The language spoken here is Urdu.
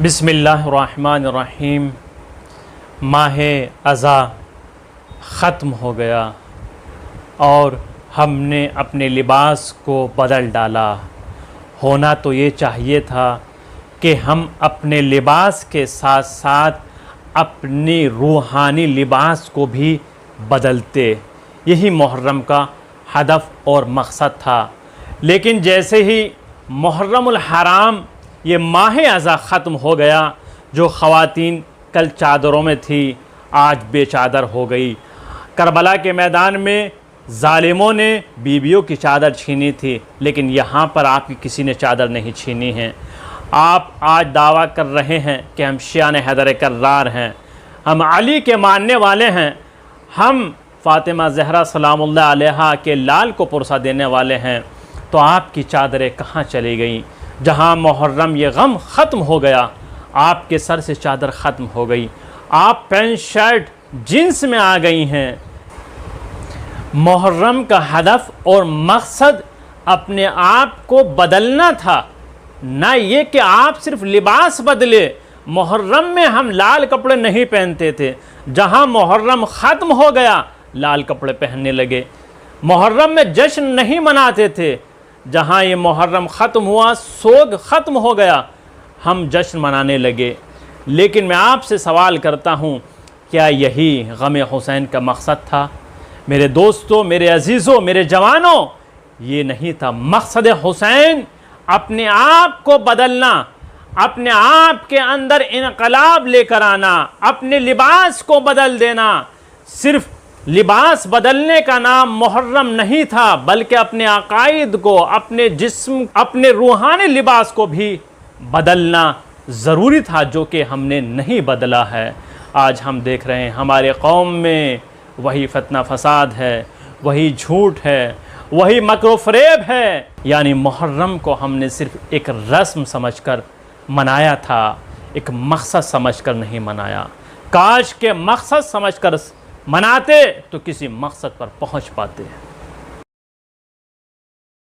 بسم اللہ الرحمن الرحیم۔ ماہ اذا ختم ہو گیا اور ہم نے اپنے لباس کو بدل ڈالا۔ ہونا تو یہ چاہیے تھا کہ ہم اپنے لباس کے ساتھ ساتھ اپنی روحانی لباس کو بھی بدلتے۔ یہی محرم کا ہدف اور مقصد تھا، لیکن جیسے ہی محرم الحرام یہ ماہ اذا ختم ہو گیا، جو خواتین کل چادروں میں تھی آج بے چادر ہو گئی۔ کربلا کے میدان میں ظالموں نے بیویوں کی چادر چھینی تھی، لیکن یہاں پر آپ کی کسی نے چادر نہیں چھینی ہے۔ آپ آج دعویٰ کر رہے ہیں کہ ہم شیعہ حیدر کرار ہیں، ہم علی کے ماننے والے ہیں، ہم فاطمہ زہرا سلام اللہ علیہا کے لال کو پرسہ دینے والے ہیں، تو آپ کی چادریں کہاں چلی گئیں؟ جہاں محرم یہ غم ختم ہو گیا، آپ کے سر سے چادر ختم ہو گئی، آپ پینٹ شرٹ جینس میں آ گئی ہیں۔ محرم کا ہدف اور مقصد اپنے آپ کو بدلنا تھا، نہ یہ کہ آپ صرف لباس بدلے۔ محرم میں ہم لال کپڑے نہیں پہنتے تھے، جہاں محرم ختم ہو گیا لال کپڑے پہننے لگے۔ محرم میں جشن نہیں مناتے تھے، جہاں یہ محرم ختم ہوا، سوگ ختم ہو گیا، ہم جشن منانے لگے۔ لیکن میں آپ سے سوال کرتا ہوں، کیا یہی غم حسین کا مقصد تھا؟ میرے دوستوں، میرے عزیزوں، میرے جوانوں، یہ نہیں تھا مقصد حسین۔ اپنے آپ کو بدلنا، اپنے آپ کے اندر انقلاب لے کر آنا، اپنے لباس کو بدل دینا۔ صرف لباس بدلنے کا نام محرم نہیں تھا، بلکہ اپنے عقائد کو، اپنے جسم، اپنے روحانی لباس کو بھی بدلنا ضروری تھا، جو کہ ہم نے نہیں بدلا ہے۔ آج ہم دیکھ رہے ہیں ہمارے قوم میں وہی فتنہ فساد ہے، وہی جھوٹ ہے، وہی مکر و فریب ہے۔ یعنی محرم کو ہم نے صرف ایک رسم سمجھ کر منایا تھا، ایک مقصد سمجھ کر نہیں منایا۔ کاش کہ مقصد سمجھ کر مناتے تو کسی مقصد پر پہنچ پاتے ہیں۔